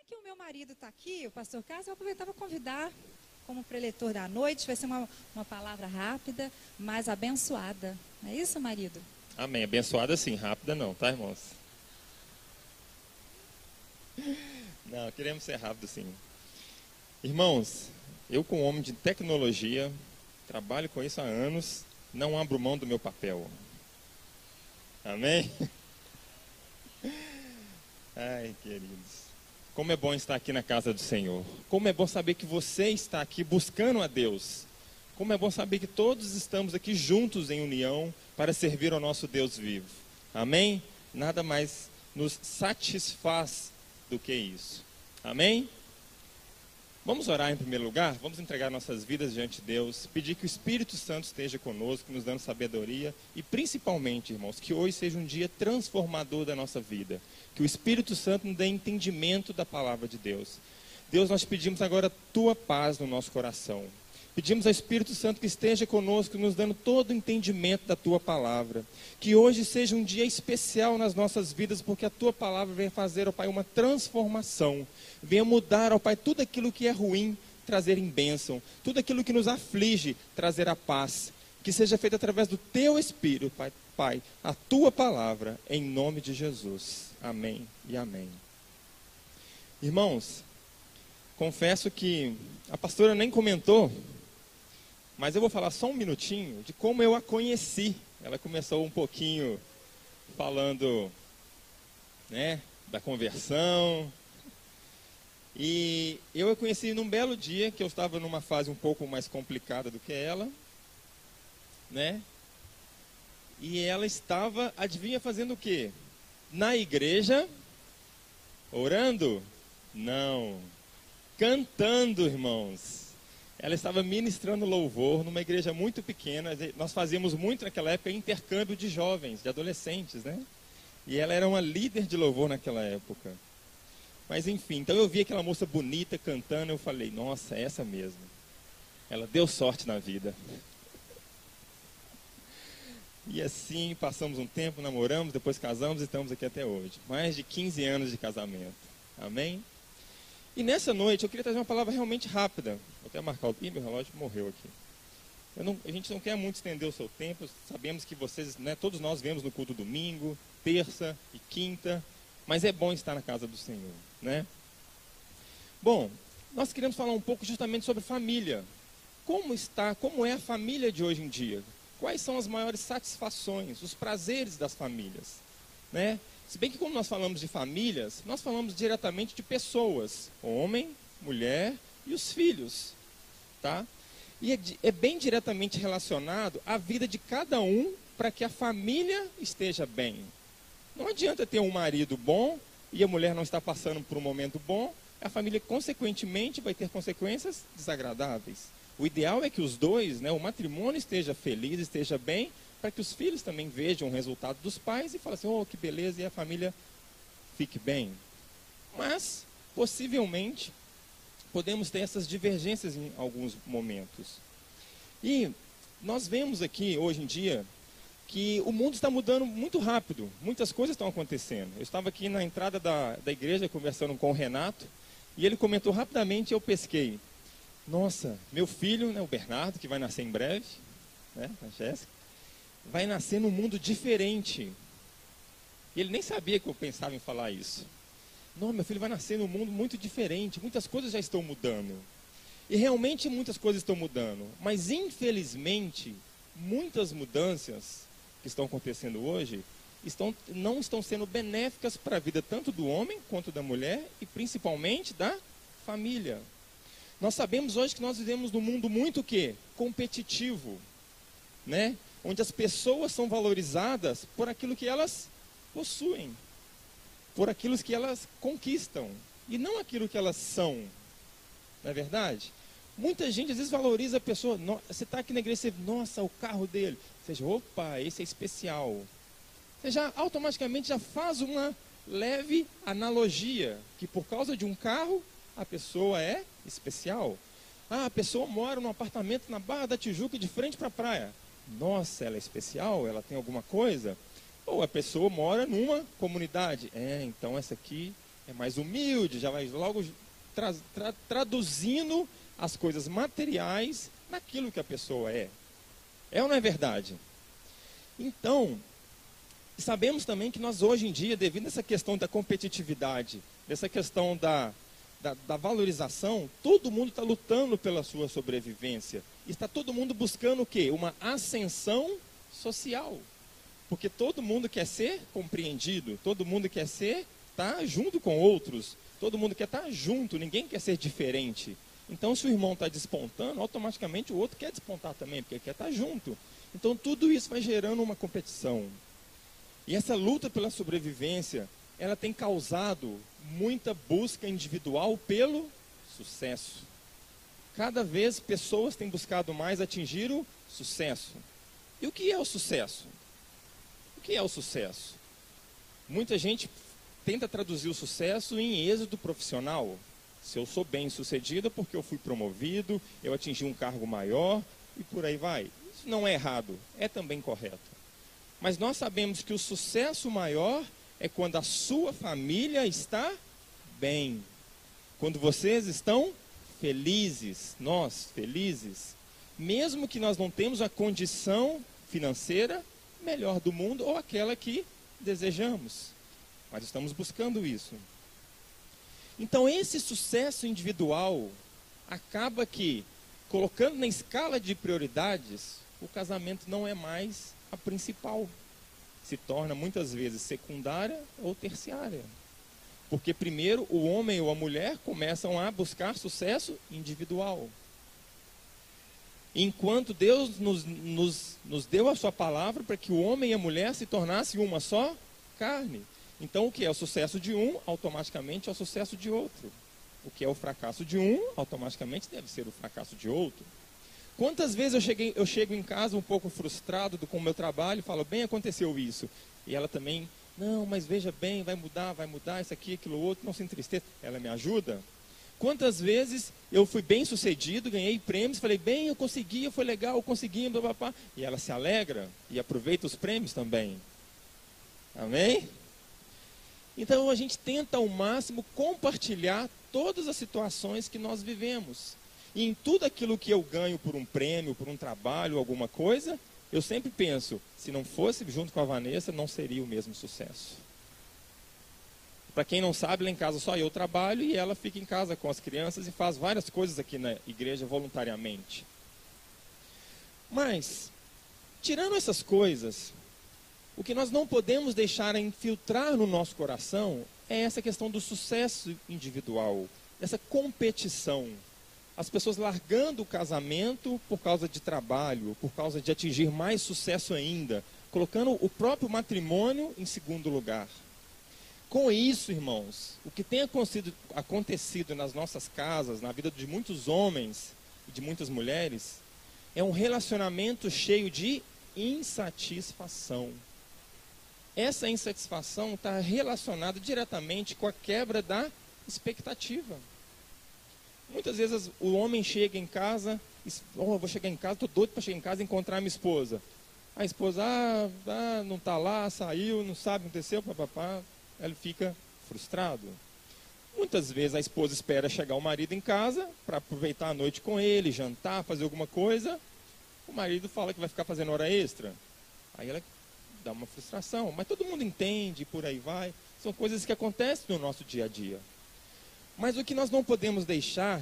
Que o meu marido está aqui, o pastor Carlos, eu vou aproveitar para convidar como preletor da noite. Vai ser uma palavra rápida, mas abençoada. Não é isso, marido? Amém. Abençoada sim, rápida não, tá, irmãos? Não, queremos ser rápido sim. Irmãos, eu como homem de tecnologia, trabalho com isso há anos, não abro mão do meu papel. Amém? Ai, queridos. Como é bom estar aqui na casa do Senhor. Como é bom saber que você está aqui buscando a Deus. Como é bom saber que todos estamos aqui juntos em união para servir ao nosso Deus vivo. Amém? Nada mais nos satisfaz do que isso. Amém? Vamos orar em primeiro lugar? Vamos entregar nossas vidas diante de Deus. Pedir que o Espírito Santo esteja conosco, nos dando sabedoria. E principalmente, irmãos, que hoje seja um dia transformador da nossa vida. Que o Espírito Santo nos dê entendimento da palavra de Deus. Deus, nós pedimos agora a Tua paz no nosso coração. Pedimos ao Espírito Santo que esteja conosco, nos dando todo o entendimento da Tua palavra. Que hoje seja um dia especial nas nossas vidas, porque a Tua palavra vem fazer, ó Pai, uma transformação. Venha mudar, ó Pai, tudo aquilo que é ruim, trazer em bênção. Tudo aquilo que nos aflige, trazer a paz. Que seja feito através do Teu Espírito, Pai, a Tua palavra, em nome de Jesus. Amém e amém. Irmãos, confesso que a pastora nem comentou, mas eu vou falar só um minutinho de como eu a conheci. Ela começou um pouquinho falando, né, da conversão. E eu a conheci num belo dia, que eu estava numa fase um pouco mais complicada do que ela, né? E ela estava, adivinha, fazendo o quê? Na igreja, orando? Não. Cantando, irmãos. Ela estava ministrando louvor numa igreja muito pequena. Nós fazíamos muito naquela época intercâmbio de jovens, de adolescentes, né? E ela era uma líder de louvor naquela época. Mas enfim, então eu vi aquela moça bonita cantando, eu falei, nossa, é essa mesmo. Ela deu sorte na vida. E assim, passamos um tempo, namoramos, depois casamos e estamos aqui até hoje. Mais de 15 anos de casamento. Amém? E nessa noite eu queria trazer uma palavra realmente rápida. Vou até marcar o... Ih, meu relógio morreu aqui. A gente não quer muito estender o seu tempo. Sabemos que vocês, né, todos nós vemos no culto domingo, terça e quinta. Mas é bom estar na casa do Senhor, né? Bom, nós queremos falar um pouco justamente sobre família. Como é a família de hoje em dia? Quais são as maiores satisfações, os prazeres das famílias, né? Se bem que quando nós falamos de famílias, nós falamos diretamente de pessoas, homem, mulher e os filhos, tá? E é bem diretamente relacionado à vida de cada um para que a família esteja bem. Não adianta ter um marido bom e a mulher não está passando por um momento bom, a família consequentemente vai ter consequências desagradáveis. O ideal é que os dois, né, o matrimônio esteja feliz, esteja bem, para que os filhos também vejam o resultado dos pais e falem assim, oh, que beleza, e a família fique bem. Mas, possivelmente, podemos ter essas divergências em alguns momentos. E nós vemos aqui, hoje em dia, que o mundo está mudando muito rápido, muitas coisas estão acontecendo. Eu estava aqui na entrada da igreja conversando com o Renato, e ele comentou rapidamente, eu pesquei. Nossa, meu filho, né, o Bernardo, que vai nascer em breve, né, a Jéssica, vai nascer num mundo diferente. E ele nem sabia que eu pensava em falar isso. Não, meu filho vai nascer num mundo muito diferente, muitas coisas já estão mudando. E realmente muitas coisas estão mudando, mas infelizmente, muitas mudanças que estão acontecendo hoje não estão sendo benéficas para a vida tanto do homem quanto da mulher e principalmente da família. Nós sabemos hoje que nós vivemos num mundo muito o quê? Competitivo, né? Onde as pessoas são valorizadas por aquilo que elas possuem, por aquilo que elas conquistam e não aquilo que elas são. Não é verdade? Muita gente às vezes valoriza a pessoa. Você está aqui na igreja, você, nossa, o carro dele. Você diz, opa, esse é especial. Você já automaticamente já faz uma leve analogia que por causa de um carro a pessoa é especial. Ah, a pessoa mora num apartamento na Barra da Tijuca de frente para a praia. Nossa, ela é especial? Ela tem alguma coisa? Ou a pessoa mora numa comunidade. Então essa aqui é mais humilde, já vai logo traduzindo as coisas materiais naquilo que a pessoa é. É ou não é verdade? Então, sabemos também que nós hoje em dia, devido a essa questão da competitividade, dessa questão da valorização, todo mundo está lutando pela sua sobrevivência. Está todo mundo buscando o quê? Uma ascensão social. Porque todo mundo quer ser compreendido, todo mundo quer estar junto com outros, todo mundo quer estar junto, ninguém quer ser diferente. Então, se o irmão está despontando, automaticamente o outro quer despontar também, porque quer estar junto. Então, tudo isso vai gerando uma competição. E essa luta pela sobrevivência, ela tem causado muita busca individual pelo sucesso. Cada vez pessoas têm buscado mais atingir o sucesso. E o que é o sucesso? O que é o sucesso? Muita gente tenta traduzir o sucesso em êxito profissional. Se eu sou bem sucedido é porque eu fui promovido, eu atingi um cargo maior e por aí vai. Isso não é errado, é também correto. Mas nós sabemos que o sucesso maior é quando a sua família está bem. Quando vocês estão felizes, nós felizes. Mesmo que nós não temos a condição financeira melhor do mundo ou aquela que desejamos. Mas estamos buscando isso. Então esse sucesso individual acaba que, colocando na escala de prioridades, o casamento não é mais a principal. Se torna muitas vezes secundária ou terciária. Porque primeiro o homem ou a mulher começam a buscar sucesso individual. Enquanto Deus nos deu a sua palavra para que o homem e a mulher se tornassem uma só carne. Então o que é o sucesso de um, automaticamente é o sucesso de outro. O que é o fracasso de um, automaticamente deve ser o fracasso de outro. Quantas vezes eu chego em casa um pouco frustrado com o meu trabalho e falo, bem, aconteceu isso. E ela também, não, mas veja bem, vai mudar, isso aqui, aquilo outro, não se entristeça. Ela me ajuda. Quantas vezes eu fui bem sucedido, ganhei prêmios, falei, bem, eu consegui, foi legal, eu consegui, blá, blá, blá. E ela se alegra e aproveita os prêmios também. Amém? Então a gente tenta ao máximo compartilhar todas as situações que nós vivemos. E em tudo aquilo que eu ganho por um prêmio, por um trabalho, alguma coisa, eu sempre penso, se não fosse junto com a Vanessa, não seria o mesmo sucesso. Para quem não sabe, lá em casa só eu trabalho e ela fica em casa com as crianças e faz várias coisas aqui na igreja voluntariamente. Mas, tirando essas coisas, o que nós não podemos deixar infiltrar no nosso coração é essa questão do sucesso individual, essa competição. As pessoas largando o casamento por causa de trabalho, por causa de atingir mais sucesso ainda, colocando o próprio matrimônio em segundo lugar. Com isso, irmãos, o que tem acontecido nas nossas casas, na vida de muitos homens e de muitas mulheres, é um relacionamento cheio de insatisfação. Essa insatisfação está relacionada diretamente com a quebra da expectativa. Muitas vezes o homem chega em casa, vou chegar em casa, estou doido para chegar em casa e encontrar minha esposa. A esposa, não está lá, saiu, não sabe o que aconteceu, papapá. Ele fica frustrado. Muitas vezes a esposa espera chegar o marido em casa para aproveitar a noite com ele, jantar, fazer alguma coisa. O marido fala que vai ficar fazendo hora extra. Aí ela dá uma frustração. Mas todo mundo entende, por aí vai. São coisas que acontecem no nosso dia a dia. Mas o que nós não podemos deixar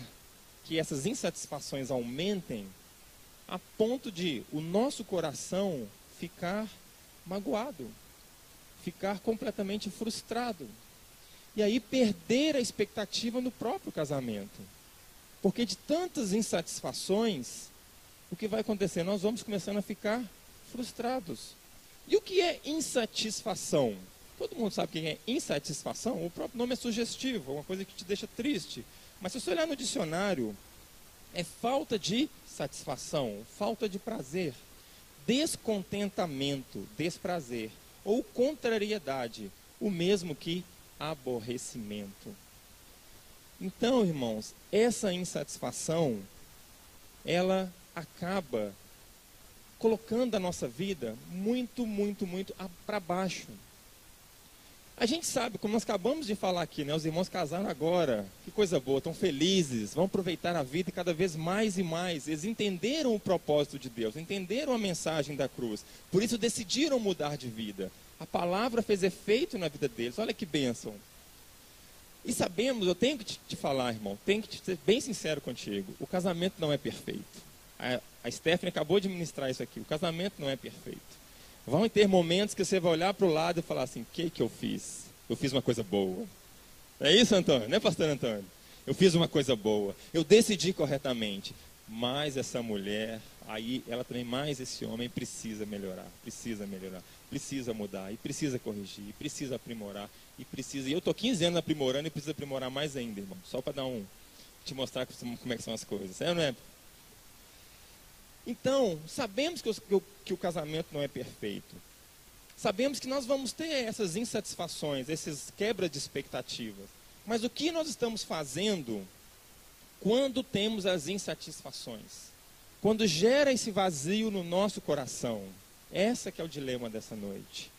que essas insatisfações aumentem a ponto de o nosso coração ficar magoado, ficar completamente frustrado. E aí perder a expectativa no próprio casamento. Porque de tantas insatisfações, o que vai acontecer? Nós vamos começando a ficar frustrados. E o que é insatisfação? Todo mundo sabe o que é insatisfação? O próprio nome é sugestivo, é uma coisa que te deixa triste. Mas se você olhar no dicionário, é falta de satisfação, falta de prazer, descontentamento, desprazer, ou contrariedade, o mesmo que aborrecimento. Então, irmãos, essa insatisfação, ela acaba colocando a nossa vida muito para baixo. A gente sabe, como nós acabamos de falar aqui, né? Os irmãos casaram agora, que coisa boa, estão felizes, vão aproveitar a vida cada vez mais e mais. Eles entenderam o propósito de Deus, entenderam a mensagem da cruz, por isso decidiram mudar de vida. A palavra fez efeito na vida deles, olha que bênção. E sabemos, eu tenho que te falar, irmão, tenho que ser bem sincero contigo, o casamento não é perfeito. A Stephanie acabou de ministrar isso aqui, o casamento não é perfeito. Vão ter momentos que você vai olhar para o lado e falar assim, o que eu fiz? Eu fiz uma coisa boa. É isso, Antônio? Não é, pastor Antônio? Eu fiz uma coisa boa, eu decidi corretamente. Mas essa mulher, aí ela também, mais esse homem precisa melhorar, precisa mudar, e precisa corrigir, e precisa aprimorar, e eu estou 15 anos aprimorando e preciso aprimorar mais ainda, irmão. Só para te mostrar como é que são as coisas, não é? Então, sabemos que o casamento não é perfeito. Sabemos que nós vamos ter essas insatisfações, essas quebras de expectativas. Mas o que nós estamos fazendo quando temos as insatisfações? Quando gera esse vazio no nosso coração? Essa que é o dilema dessa noite.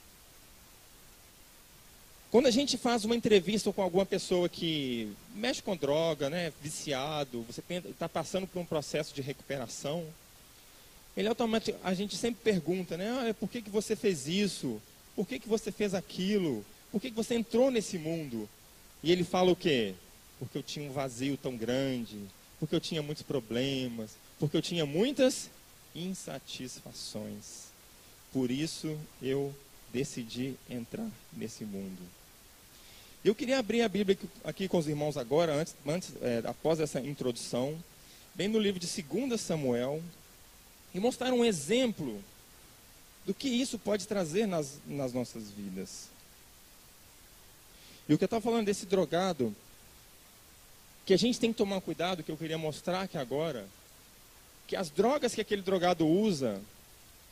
Quando a gente faz uma entrevista com alguma pessoa que mexe com droga, né, viciado, você está passando por um processo de recuperação, a gente sempre pergunta, né, por que você fez isso? Por que você fez aquilo? Por que você entrou nesse mundo? E ele fala o quê? Porque eu tinha um vazio tão grande, porque eu tinha muitos problemas, porque eu tinha muitas insatisfações. Por isso eu decidi entrar nesse mundo. Eu queria abrir a Bíblia aqui com os irmãos agora, após essa introdução, bem no livro de 2 Samuel, e mostrar um exemplo do que isso pode trazer nas nossas vidas. E o que eu estava falando desse drogado, que a gente tem que tomar cuidado, que eu queria mostrar aqui agora, que as drogas que aquele drogado usa,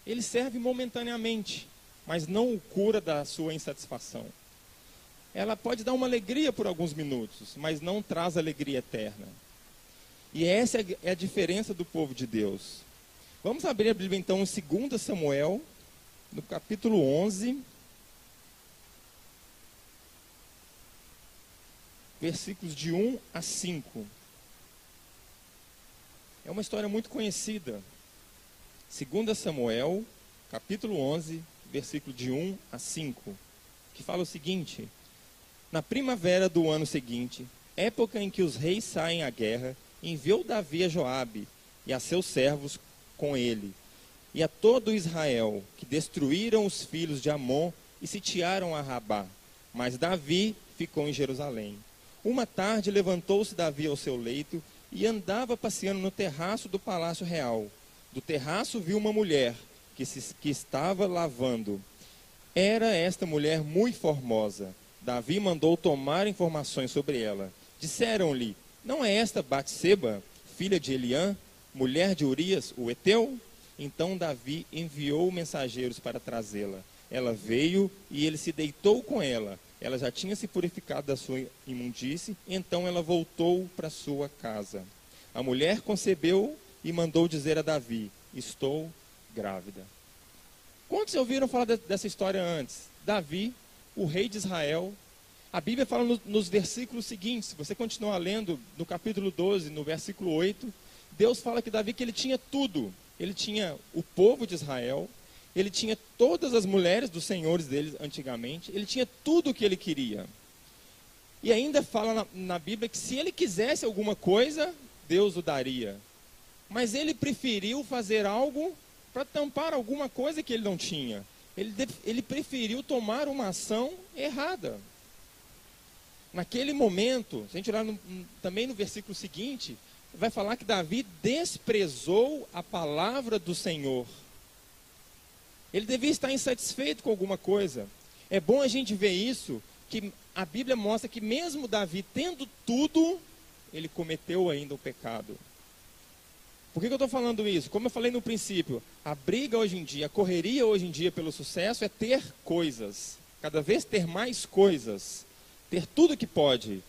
ele serve momentaneamente, mas não o cura da sua insatisfação. Ela pode dar uma alegria por alguns minutos, mas não traz alegria eterna. E essa é a diferença do povo de Deus. Vamos abrir a Bíblia então em 2 Samuel, no capítulo 11, versículos de 1 a 5. É uma história muito conhecida. 2 Samuel, capítulo 11, versículo de 1 a 5, que fala o seguinte: na primavera do ano seguinte, época em que os reis saem à guerra, enviou Davi a Joabe e a seus servos com ele, e a todo Israel, que destruíram os filhos de Amon e sitiaram a Rabá. Mas Davi ficou em Jerusalém. Uma tarde levantou-se Davi ao seu leito e andava passeando no terraço do palácio real. Do terraço viu uma mulher que estava lavando. Era esta mulher muito formosa. Davi mandou tomar informações sobre ela. Disseram-lhe: não é esta Batseba, filha de Eliã, mulher de Urias, o heteu? Então Davi enviou mensageiros para trazê-la. Ela veio e ele se deitou com ela. Ela já tinha se purificado da sua imundície, então ela voltou para sua casa. A mulher concebeu e mandou dizer a Davi: estou grávida. Quantos ouviram falar dessa história antes? Davi, o rei de Israel. A Bíblia fala nos versículos seguintes, se você continuar lendo, no capítulo 12, no versículo 8, Deus fala que Davi, que ele tinha tudo. Ele tinha o povo de Israel, ele tinha todas as mulheres dos senhores deles antigamente, ele tinha tudo o que ele queria. E ainda fala na Bíblia que se ele quisesse alguma coisa, Deus o daria. Mas ele preferiu fazer algo para tampar alguma coisa que ele não tinha. Ele preferiu tomar uma ação errada. Naquele momento, se a gente olhar também no versículo seguinte, vai falar que Davi desprezou a palavra do Senhor. Ele devia estar insatisfeito com alguma coisa. É bom a gente ver isso, que a Bíblia mostra que mesmo Davi tendo tudo, ele cometeu ainda o pecado. Por que eu estou falando isso? Como eu falei no princípio, a briga hoje em dia, a correria hoje em dia pelo sucesso é ter coisas. Cada vez ter mais coisas. Ter tudo que pode.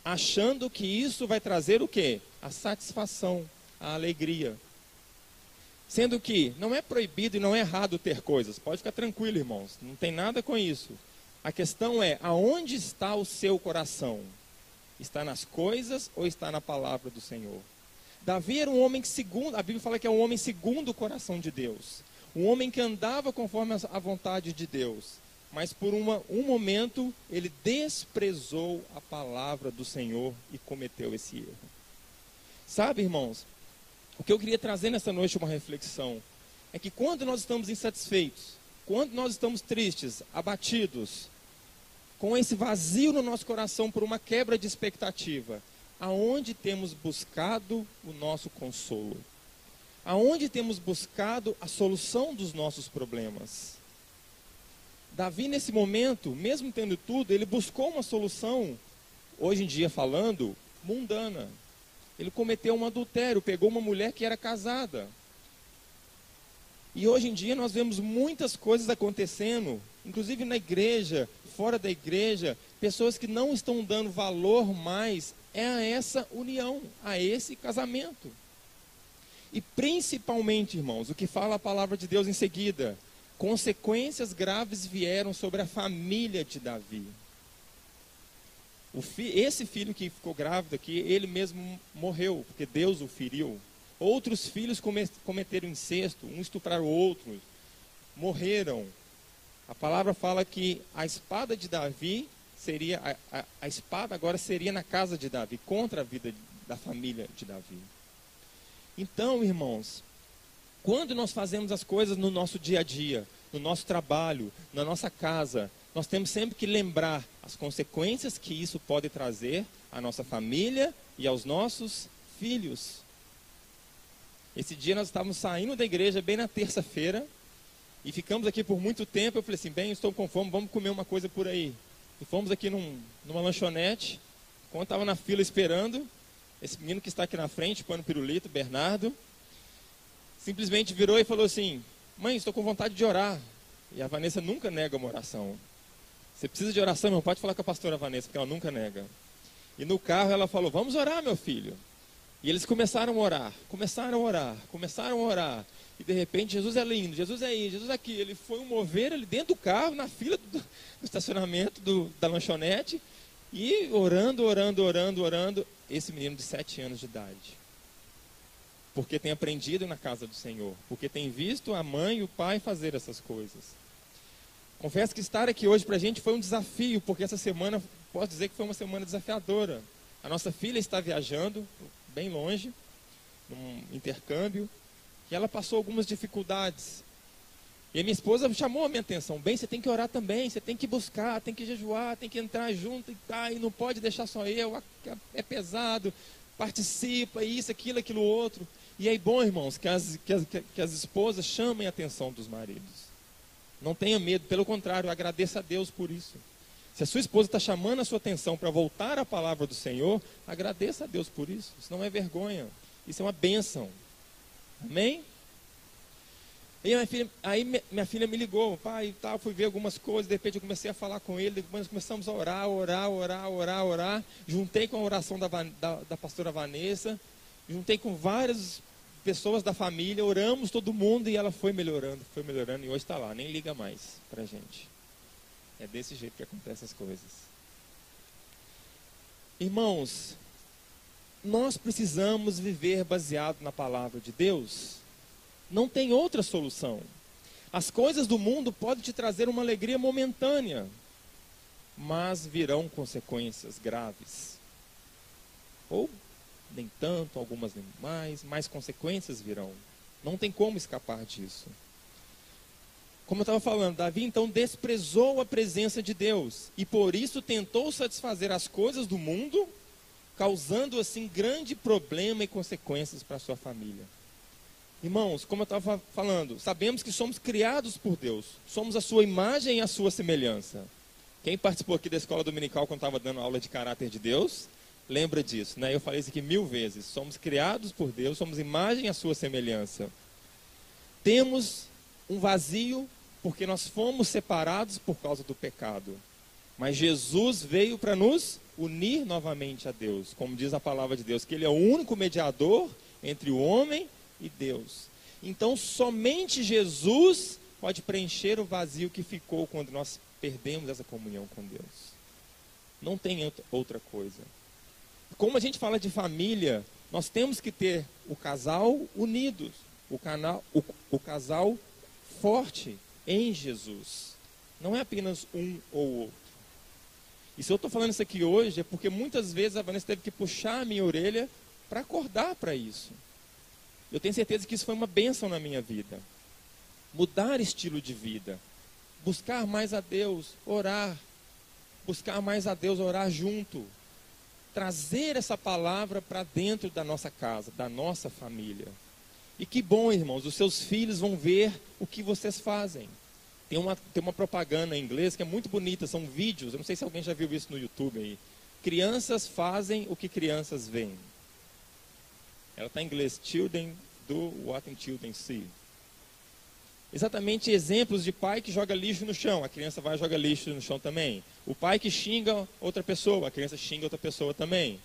Achando que isso vai trazer o quê? A satisfação, a alegria. Sendo que não é proibido e não é errado ter coisas. Pode ficar tranquilo, irmãos. Não tem nada com isso. A questão é, aonde está o seu coração? Está nas coisas ou está na palavra do Senhor? Davi era um homem que segundo, a Bíblia fala que é um homem segundo o coração de Deus. Um homem que andava conforme a vontade de Deus. Mas por um momento, ele desprezou a palavra do Senhor e cometeu esse erro. Sabe, irmãos, o que eu queria trazer nessa noite uma reflexão, é que quando nós estamos insatisfeitos, quando nós estamos tristes, abatidos, com esse vazio no nosso coração por uma quebra de expectativa, aonde temos buscado o nosso consolo? Aonde temos buscado a solução dos nossos problemas? Davi, nesse momento, mesmo tendo tudo, ele buscou uma solução, hoje em dia falando, mundana. Ele cometeu um adultério, pegou uma mulher que era casada. E hoje em dia nós vemos muitas coisas acontecendo, inclusive na igreja, fora da igreja, pessoas que não estão dando valor mais a essa união, a esse casamento. E principalmente, irmãos, o que fala a palavra de Deus em seguida, consequências graves vieram sobre a família de Davi. Esse filho que ficou grávido aqui, ele mesmo morreu, porque Deus o feriu. Outros filhos cometeram incesto, um estuprar o outro, morreram. A palavra fala que a espada de Davi seria, a espada agora seria na casa de Davi, contra a vida da família de Davi. Então, irmãos, quando nós fazemos as coisas no nosso dia a dia, no nosso trabalho, na nossa casa, nós temos sempre que lembrar as consequências que isso pode trazer à nossa família e aos nossos filhos. Esse dia nós estávamos saindo da igreja bem na terça-feira e ficamos aqui por muito tempo. Eu falei assim, bem, estou com fome, vamos comer uma coisa por aí. E fomos aqui numa lanchonete. Quando estava na fila esperando, esse menino que está aqui na frente, pano pirulito, Bernardo, simplesmente virou e falou assim, mãe, estou com vontade de orar. E a Vanessa nunca nega uma oração. Você precisa de oração, irmão? Pode falar com a pastora Vanessa, porque ela nunca nega. E no carro ela falou, vamos orar, meu filho. E eles começaram a orar. E de repente, Jesus é lindo, Jesus é isso, Jesus é aqui. Ele foi um mover ali dentro do carro, na fila do estacionamento da lanchonete. E orando. Esse menino de 7 anos de idade. Porque tem aprendido na casa do Senhor. Porque tem visto a mãe e o pai fazer essas coisas. Confesso que estar aqui hoje para a gente foi um desafio. Porque essa semana, posso dizer que foi uma semana desafiadora. A nossa filha está viajando bem longe, num intercâmbio, e ela passou algumas dificuldades. E a minha esposa chamou a minha atenção, bem, você tem que orar também, você tem que buscar, tem que jejuar, tem que entrar junto e não pode deixar só eu, é pesado, participa, isso, aquilo outro. E é bom, irmãos, que as esposas chamem a atenção dos maridos. Não tenha medo, pelo contrário, agradeça a Deus por isso. Se a sua esposa está chamando a sua atenção para voltar à palavra do Senhor, agradeça a Deus por isso. Isso não é vergonha. Isso é uma bênção. Amém? E aí minha filha me ligou, pai, e tal, fui ver algumas coisas, de repente eu comecei a falar com ele, depois nós começamos a orar. Juntei com a oração da pastora Vanessa, juntei com várias pessoas da família, oramos todo mundo e ela foi melhorando, e hoje está lá, nem liga mais para a gente. É desse jeito que acontecem as coisas. Irmãos, nós precisamos viver baseado na palavra de Deus. Não tem outra solução. As coisas do mundo podem te trazer uma alegria momentânea, mas virão consequências graves. Ou nem tanto, algumas nem mais consequências virão. Não tem como escapar disso. Como eu estava falando, Davi então desprezou a presença de Deus e por isso tentou satisfazer as coisas do mundo, causando assim grande problema e consequências para a sua família. Irmãos, como eu estava falando, sabemos que somos criados por Deus, somos a sua imagem e a sua semelhança. Quem participou aqui da escola dominical quando estava dando aula de caráter de Deus, lembra disso, né? Eu falei isso aqui 1000 vezes. Somos criados por Deus, somos imagem e a sua semelhança. Temos um vazio porque nós fomos separados por causa do pecado. Mas Jesus veio para nos unir novamente a Deus. Como diz a palavra de Deus, que Ele é o único mediador entre o homem e Deus. Então somente Jesus pode preencher o vazio que ficou quando nós perdemos essa comunhão com Deus. Não tem outra coisa. Como a gente fala de família, nós temos que ter o casal unidos, o casal forte em Jesus. Não é apenas um ou outro. E se eu estou falando isso aqui hoje, é porque muitas vezes a Vanessa teve que puxar a minha orelha para acordar para isso. Eu tenho certeza que isso foi uma bênção na minha vida. Mudar estilo de vida. Buscar mais a Deus, orar. Buscar mais a Deus, orar junto. Trazer essa palavra para dentro da nossa casa, da nossa família. E que bom, irmãos, os seus filhos vão ver o que vocês fazem. Tem uma propaganda em inglês que é muito bonita, são vídeos, eu não sei se alguém já viu isso no YouTube aí. Crianças fazem o que crianças veem. Ela está em inglês, Children do what children see. Exatamente exemplos de pai que joga lixo no chão, a criança vai e joga lixo no chão também. O pai que xinga outra pessoa, a criança xinga outra pessoa também.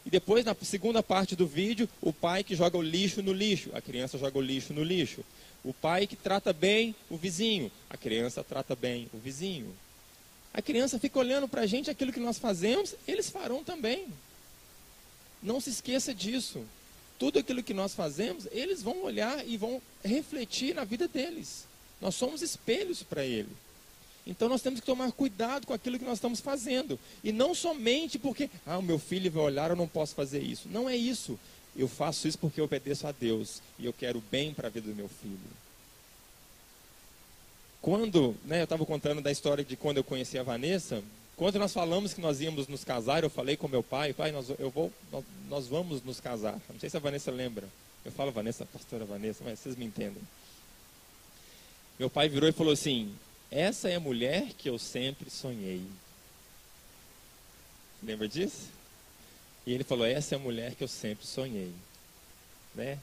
E depois, na segunda parte do vídeo, o pai que joga o lixo no lixo, a criança joga o lixo no lixo. O pai que trata bem o vizinho, a criança trata bem o vizinho. A criança fica olhando para a gente, aquilo que nós fazemos, eles farão também. Não se esqueça disso. Tudo aquilo que nós fazemos, eles vão olhar e vão refletir na vida deles. Nós somos espelhos para ele. Então nós temos que tomar cuidado com aquilo que nós estamos fazendo. E não somente porque, o meu filho vai olhar, eu não posso fazer isso. Não é isso. Eu faço isso porque eu obedeço a Deus. E eu quero bem para a vida do meu filho. Quando, eu estava contando da história de quando eu conheci a Vanessa. Quando nós falamos que nós íamos nos casar, eu falei com meu pai, nós vamos nos casar. Não sei se a Vanessa lembra. Eu falo Vanessa, pastora Vanessa, mas vocês me entendem. Meu pai virou e falou assim, essa é a mulher que eu sempre sonhei. Lembra disso? E ele falou, essa é a mulher que eu sempre sonhei. Né?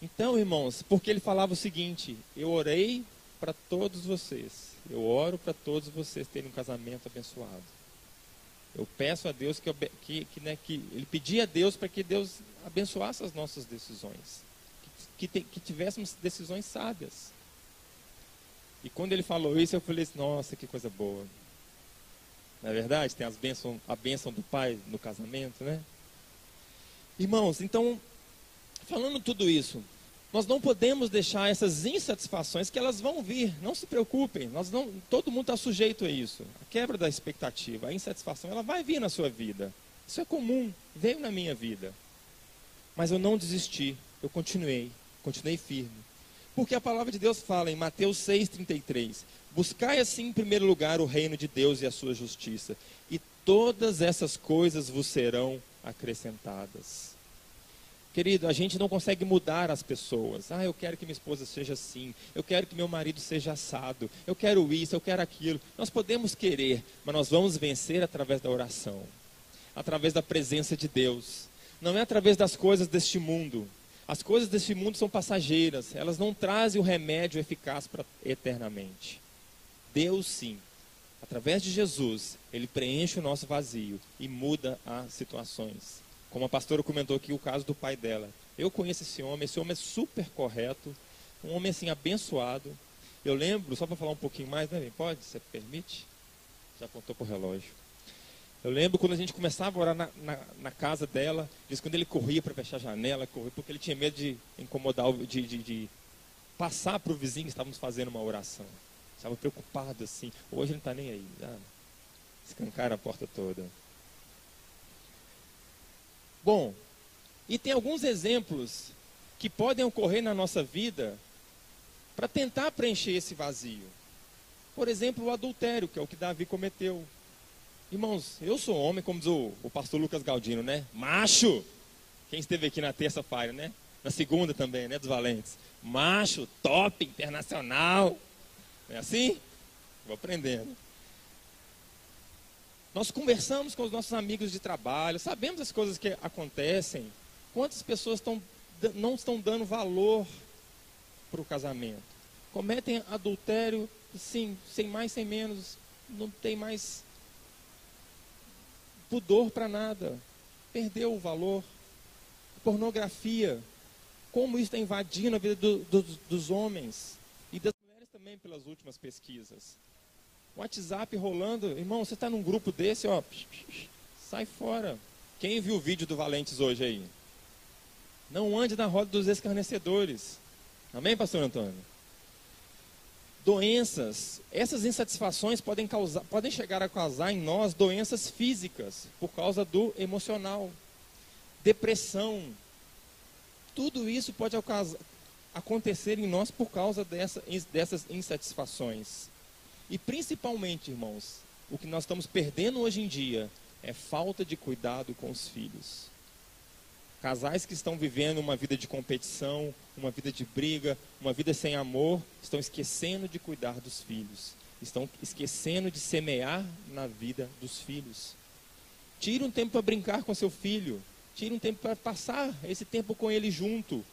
Então, irmãos, porque ele falava o seguinte, eu orei para todos vocês. Eu oro para todos vocês terem um casamento abençoado. Eu peço a Deus que ele pedia a Deus para que Deus abençoasse as nossas decisões. Que tivéssemos decisões sábias. E quando ele falou isso, eu falei assim, nossa, que coisa boa. Não é verdade? Tem a bênção do pai no casamento, né? Irmãos, então, falando tudo isso, nós não podemos deixar essas insatisfações, que elas vão vir, não se preocupem, todo mundo está sujeito a isso. A quebra da expectativa, a insatisfação, ela vai vir na sua vida. Isso é comum, veio na minha vida. Mas eu não desisti, eu continuei firme. Porque a palavra de Deus fala em Mateus 6,33, buscai assim em primeiro lugar o reino de Deus e a sua justiça, e todas essas coisas vos serão acrescentadas. Querido, a gente não consegue mudar as pessoas. Eu quero que minha esposa seja assim. Eu quero que meu marido seja assado. Eu quero isso, eu quero aquilo. Nós podemos querer, mas nós vamos vencer através da oração. Através da presença de Deus. Não é através das coisas deste mundo. As coisas deste mundo são passageiras. Elas não trazem o remédio eficaz para eternamente. Deus sim. Através de Jesus, Ele preenche o nosso vazio e muda as situações. Como a pastora comentou aqui, o caso do pai dela. Eu conheço esse homem é super correto, um homem assim abençoado. Eu lembro, só para falar um pouquinho mais, né? Pode? Você permite? Já apontou para o relógio. Eu lembro quando a gente começava a orar na casa dela, diz quando ele corria para fechar a janela, corria porque ele tinha medo de incomodar, de passar para o vizinho que estávamos fazendo uma oração. Estava preocupado assim. Hoje ele não está nem aí. Escancaram a porta toda. Bom, e tem alguns exemplos que podem ocorrer na nossa vida para tentar preencher esse vazio. Por exemplo, o adultério, que é o que Davi cometeu. Irmãos, eu sou homem, como diz o pastor Lucas Galdino, né? Macho! Quem esteve aqui na terça-feira, né? Na segunda também, né? Dos valentes. Macho, top, internacional. Não é assim? Vou aprendendo. Nós conversamos com os nossos amigos de trabalho, sabemos as coisas que acontecem. Quantas pessoas não estão dando valor para o casamento? Cometem adultério, sim, sem mais, sem menos, não tem mais pudor para nada. Perdeu o valor. Pornografia, como isso está invadindo a vida dos homens e das mulheres também pelas últimas pesquisas. WhatsApp rolando. Irmão, você está num grupo desse, ó, sai fora. Quem viu o vídeo do Valentes hoje aí? Não ande na roda dos escarnecedores. Amém, pastor Antônio? Doenças, essas insatisfações podem chegar a causar em nós doenças físicas, por causa do emocional. Depressão. Tudo isso pode acontecer em nós por causa dessas insatisfações. E principalmente, irmãos, o que nós estamos perdendo hoje em dia é falta de cuidado com os filhos. Casais que estão vivendo uma vida de competição, uma vida de briga, uma vida sem amor, estão esquecendo de cuidar dos filhos. Estão esquecendo de semear na vida dos filhos. Tire um tempo para brincar com seu filho. Tire um tempo para passar esse tempo com ele junto.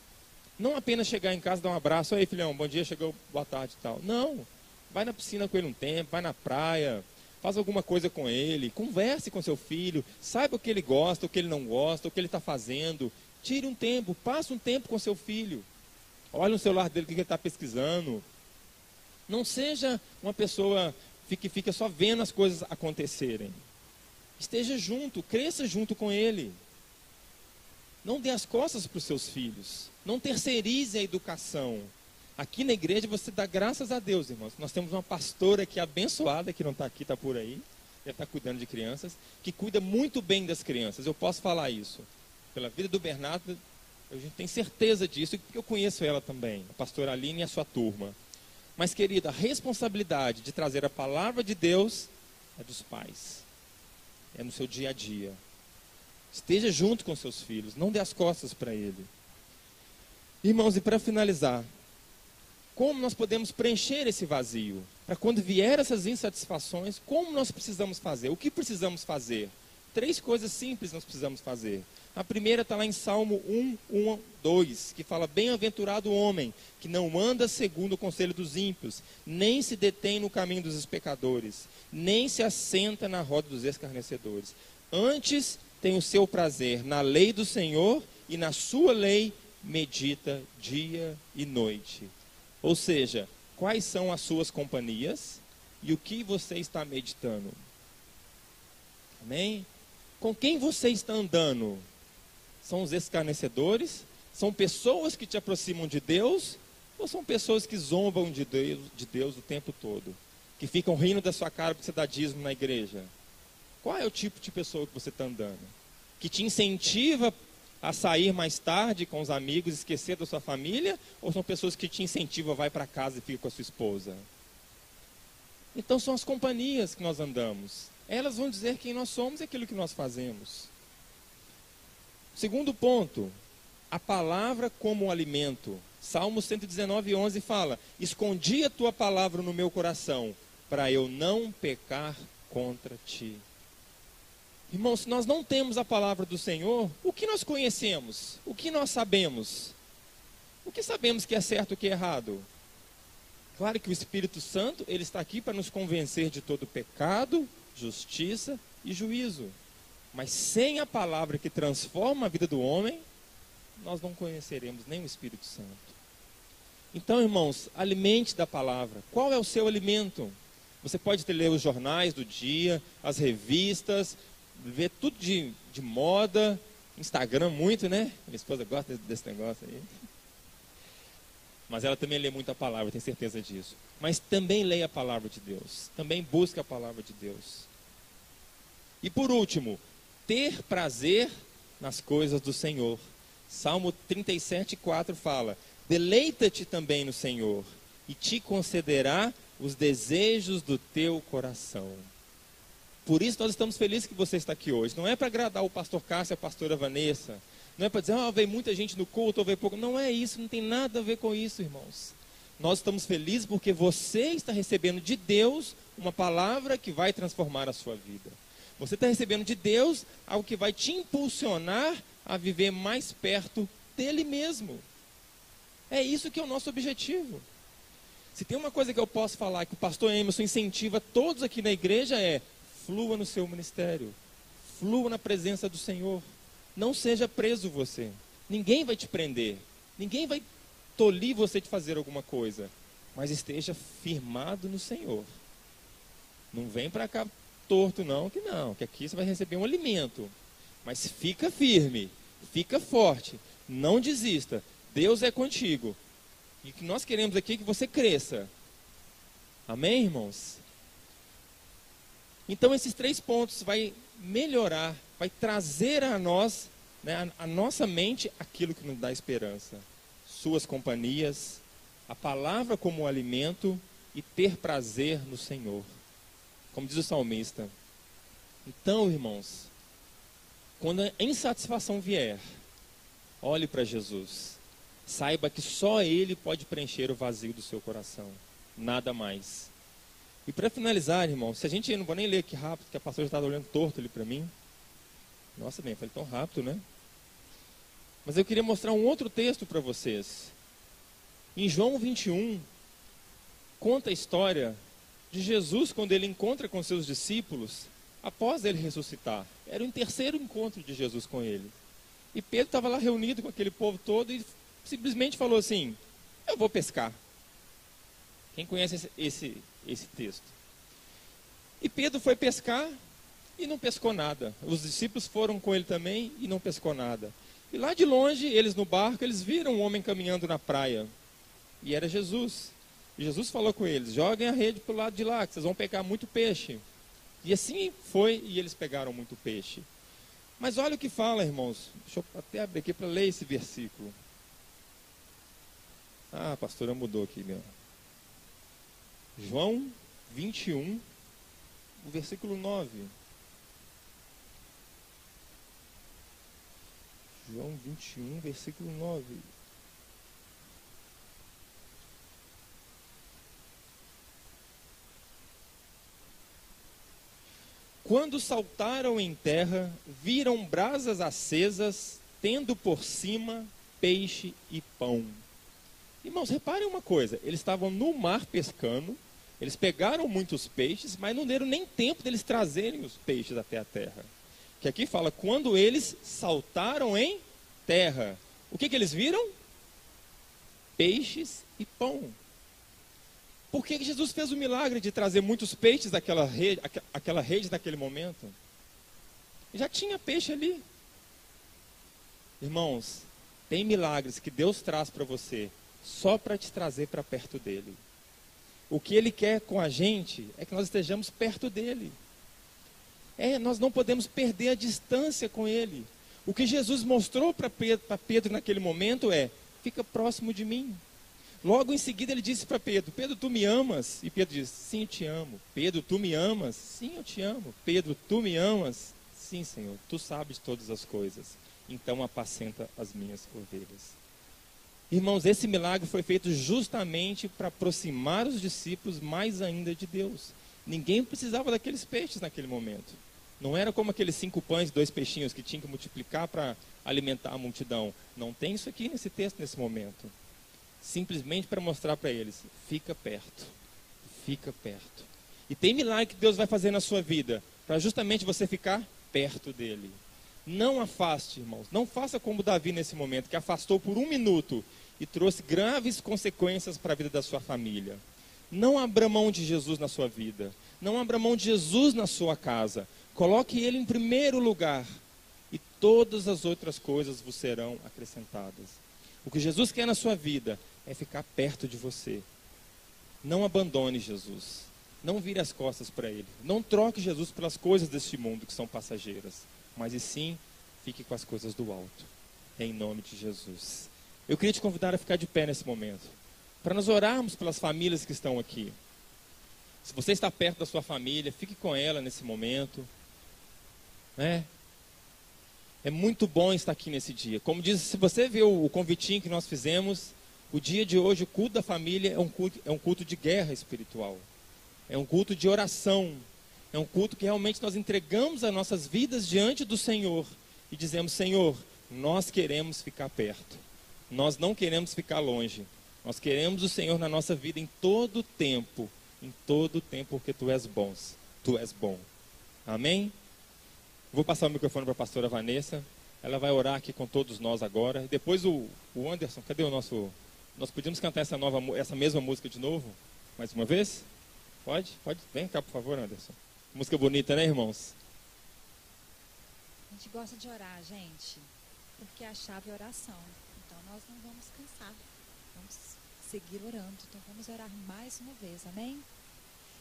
Não apenas chegar em casa e dar um abraço. Aí, filhão, bom dia, chegou, boa tarde e tal. Não. Vai na piscina com ele um tempo, vai na praia, faz alguma coisa com ele, converse com seu filho, saiba o que ele gosta, o que ele não gosta, o que ele está fazendo. Tire um tempo, passe um tempo com seu filho. Olhe no celular dele o que ele está pesquisando. Não seja uma pessoa que fica só vendo as coisas acontecerem. Esteja junto, cresça junto com ele. Não dê as costas para os seus filhos. Não terceirize a educação. Aqui na igreja você dá graças a Deus, irmãos. Nós temos uma pastora aqui abençoada, que não está aqui, está por aí. Deve estar cuidando de crianças, que cuida muito bem das crianças. Eu posso falar isso. Pela vida do Bernardo, a gente tem certeza disso, porque eu conheço ela também, a pastora Aline e a sua turma. Mas, querida, a responsabilidade de trazer a palavra de Deus é dos pais. É no seu dia a dia. Esteja junto com seus filhos, não dê as costas para ele. Irmãos, e para finalizar, como nós podemos preencher esse vazio? Para quando vier essas insatisfações, como nós precisamos fazer? O que precisamos fazer? 3 coisas simples nós precisamos fazer. A primeira está lá em Salmo 1, 2, que fala: bem-aventurado o homem que não anda segundo o conselho dos ímpios, nem se detém no caminho dos pecadores, nem se assenta na roda dos escarnecedores. Antes tem o seu prazer na lei do Senhor, e na sua lei medita dia e noite. Ou seja, quais são as suas companhias e o que você está meditando? Amém? Com quem você está andando? São os escarnecedores? São pessoas que te aproximam de Deus? Ou são pessoas que zombam de Deus o tempo todo? Que ficam rindo da sua cara porque você dá dízimo na igreja? Qual é o tipo de pessoa que você está andando? Que te incentiva a sair mais tarde com os amigos, esquecer da sua família? Ou são pessoas que te incentivam a vai para casa e fica com a sua esposa? Então são as companhias que nós andamos. Elas vão dizer quem nós somos e aquilo que nós fazemos. Segundo ponto, a palavra como alimento. Salmo 119, 11 fala: escondi a tua palavra no meu coração, para eu não pecar contra ti. Irmãos, se nós não temos a palavra do Senhor, o que nós conhecemos? O que nós sabemos? O que sabemos que é certo e o que é errado? Claro que o Espírito Santo, ele está aqui para nos convencer de todo pecado, justiça e juízo. Mas sem a palavra que transforma a vida do homem, nós não conheceremos nem o Espírito Santo. Então, irmãos, alimente da palavra. Qual é o seu alimento? Você pode ler os jornais do dia, as revistas, ver tudo de moda, Instagram muito, né? Minha esposa gosta desse negócio aí. Mas ela também lê muito a palavra, tenho certeza disso. Mas também leia a palavra de Deus. Também busque a palavra de Deus. E por último, ter prazer nas coisas do Senhor. Salmo 37, 4 fala: deleita-te também no Senhor, e te concederá os desejos do teu coração. Por isso nós estamos felizes que você está aqui hoje. Não é para agradar o pastor Cássio e a pastora Vanessa. Não é para dizer, veio muita gente no culto, ou veio pouco. Não é isso, não tem nada a ver com isso, irmãos. Nós estamos felizes porque você está recebendo de Deus uma palavra que vai transformar a sua vida. Você está recebendo de Deus algo que vai te impulsionar a viver mais perto dele mesmo. É isso que é o nosso objetivo. Se tem uma coisa que eu posso falar que o pastor Emerson incentiva todos aqui na igreja é: flua no seu ministério, flua na presença do Senhor. Não seja preso você. Ninguém vai te prender. Ninguém vai tolir você de fazer alguma coisa. Mas esteja firmado no Senhor. Não vem para cá torto não, que aqui você vai receber um alimento. Mas fica firme, fica forte, não desista. Deus é contigo. E o que nós queremos aqui é que você cresça. Amém, irmãos? Então esses 3 pontos vai melhorar, vai trazer a nós, né, a nossa mente aquilo que nos dá esperança. Suas companhias, a palavra como alimento e ter prazer no Senhor. Como diz o salmista. Então, irmãos, quando a insatisfação vier, olhe para Jesus. Saiba que só Ele pode preencher o vazio do seu coração. Nada mais. E para finalizar, irmãos, se a gente, eu não vou nem ler aqui rápido, que a pastora já está olhando torto ali para mim. Nossa, bem, falei tão rápido, né? Mas eu queria mostrar um outro texto para vocês. Em João 21, conta a história de Jesus quando ele encontra com seus discípulos, após ele ressuscitar. Era o 3º encontro de Jesus com ele. E Pedro estava lá reunido com aquele povo todo e simplesmente falou assim, eu vou pescar. Quem conhece esse texto? E Pedro foi pescar e não pescou nada. Os discípulos foram com ele também e não pescou nada. E lá de longe, eles no barco, eles viram um homem caminhando na praia. E era Jesus. E Jesus falou com eles, joguem a rede para o lado de lá, que vocês vão pegar muito peixe. E assim foi, e eles pegaram muito peixe. Mas olha o que fala, irmãos. Deixa eu até abrir aqui para ler esse versículo. Ah, a pastora mudou aqui, meu. João 21, o versículo 9. João 21, versículo 9. Quando saltaram em terra, viram brasas acesas, tendo por cima peixe e pão. Irmãos, reparem uma coisa, eles estavam no mar pescando, eles pegaram muitos peixes, mas não deram nem tempo deles trazerem os peixes até a terra. Que aqui fala, quando eles saltaram em terra, o que eles viram? Peixes e pão. Por que Jesus fez o milagre de trazer muitos peixes daquela rede naquele momento? Já tinha peixe ali. Irmãos, tem milagres que Deus traz para você só para te trazer para perto dele. O que ele quer com a gente é que nós estejamos perto dele. Nós não podemos perder a distância com ele. O que Jesus mostrou para Pedro naquele momento é, fica próximo de mim. Logo em seguida ele disse para Pedro, Pedro, tu me amas? E Pedro disse, sim, eu te amo. Pedro, tu me amas? Sim, eu te amo. Pedro, tu me amas? Sim, Senhor, tu sabes todas as coisas. Então apacenta as minhas ovelhas. Irmãos, esse milagre foi feito justamente para aproximar os discípulos mais ainda de Deus. Ninguém precisava daqueles peixes naquele momento. Não era como aqueles 5 pães e 2 peixinhos que tinham que multiplicar para alimentar a multidão. Não tem isso aqui nesse texto, nesse momento. Simplesmente para mostrar para eles, fica perto, fica perto. E tem milagre que Deus vai fazer na sua vida, para justamente você ficar perto dele. Não afaste, irmãos, não faça como Davi nesse momento, que afastou por 1 minuto e trouxe graves consequências para a vida da sua família. Não abra mão de Jesus na sua vida, não abra mão de Jesus na sua casa. Coloque ele em primeiro lugar e todas as outras coisas vos serão acrescentadas. O que Jesus quer na sua vida é ficar perto de você. Não abandone Jesus. Não vire as costas para ele. Não troque Jesus pelas coisas deste mundo que são passageiras. Mas e sim, fique com as coisas do alto. Em nome de Jesus. Eu queria te convidar a ficar de pé nesse momento. Para nós orarmos pelas famílias que estão aqui. Se você está perto da sua família, fique com ela nesse momento. É muito bom estar aqui nesse dia. Como diz, se você viu o convitinho que nós fizemos, o dia de hoje, o culto da família é um culto de guerra espiritual. É um culto de oração. É um culto que realmente nós entregamos as nossas vidas diante do Senhor. E dizemos, Senhor, nós queremos ficar perto. Nós não queremos ficar longe. Nós queremos o Senhor na nossa vida em todo o tempo. Em todo o tempo, porque Tu és bom. Tu és bom. Amém? Vou passar o microfone para a pastora Vanessa. Ela vai orar aqui com todos nós agora. E depois o Anderson, cadê o nosso... Nós podíamos cantar essa mesma música de novo? Mais uma vez? Pode? Pode? Vem cá, por favor, Anderson. Música bonita, né, irmãos? A gente gosta de orar, gente, porque a chave é oração. Então nós não vamos cansar. Vamos seguir orando. Então vamos orar mais uma vez, amém?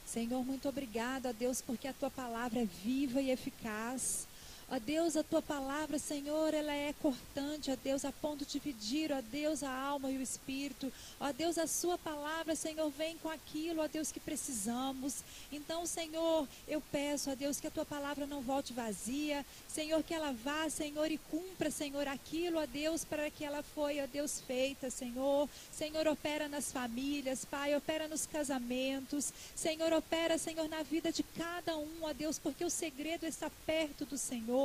Senhor, muito obrigado, ó Deus, porque a tua palavra é viva e eficaz. Ó Deus, a tua palavra, Senhor, ela é cortante, ó Deus, a ponto de dividir, ó Deus, a alma e o espírito. Ó Deus, a sua palavra, Senhor, vem com aquilo, ó Deus, que precisamos. Então, Senhor, eu peço, ó Deus, que a tua palavra não volte vazia. Senhor, que ela vá, Senhor, e cumpra, Senhor, aquilo, ó Deus, para que ela foi, ó Deus, feita, Senhor. Senhor, opera nas famílias, Pai, opera nos casamentos. Senhor, opera, Senhor, na vida de cada um, ó Deus, porque o segredo está perto do Senhor.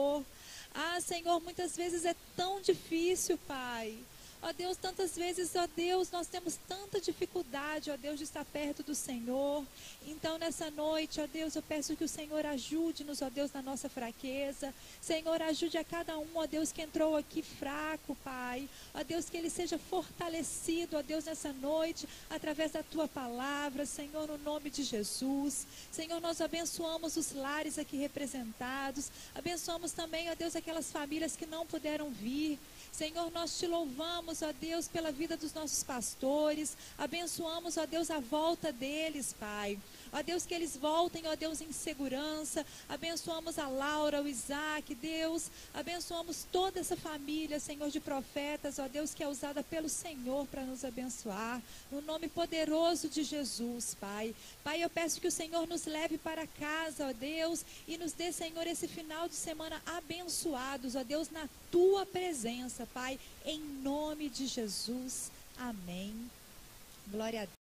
Ah, Senhor, muitas vezes é tão difícil, Pai. Ó Deus, tantas vezes, ó Deus, nós temos tanta dificuldade, ó Deus, de estar perto do Senhor. Então, nessa noite, ó Deus, eu peço que o Senhor ajude-nos, ó Deus, na nossa fraqueza. Senhor, ajude a cada um, ó Deus, que entrou aqui fraco, Pai. Ó Deus, que ele seja fortalecido, ó Deus, nessa noite, através da tua palavra, Senhor, no nome de Jesus. Senhor, nós abençoamos os lares aqui representados. Abençoamos também, ó Deus, aquelas famílias que não puderam vir. Senhor, nós te louvamos, ó Deus, pela vida dos nossos pastores. Abençoamos, ó Deus, a volta deles, Pai. Ó Deus, que eles voltem, ó Deus, em segurança. Abençoamos a Laura, o Isaac, Deus. Abençoamos toda essa família, Senhor, de profetas, ó Deus, que é usada pelo Senhor para nos abençoar. No nome poderoso de Jesus, Pai. Pai, eu peço que o Senhor nos leve para casa, ó Deus, e nos dê, Senhor, esse final de semana abençoados, ó Deus, na tua presença, Pai, em nome de Jesus. Amém. Glória a Deus.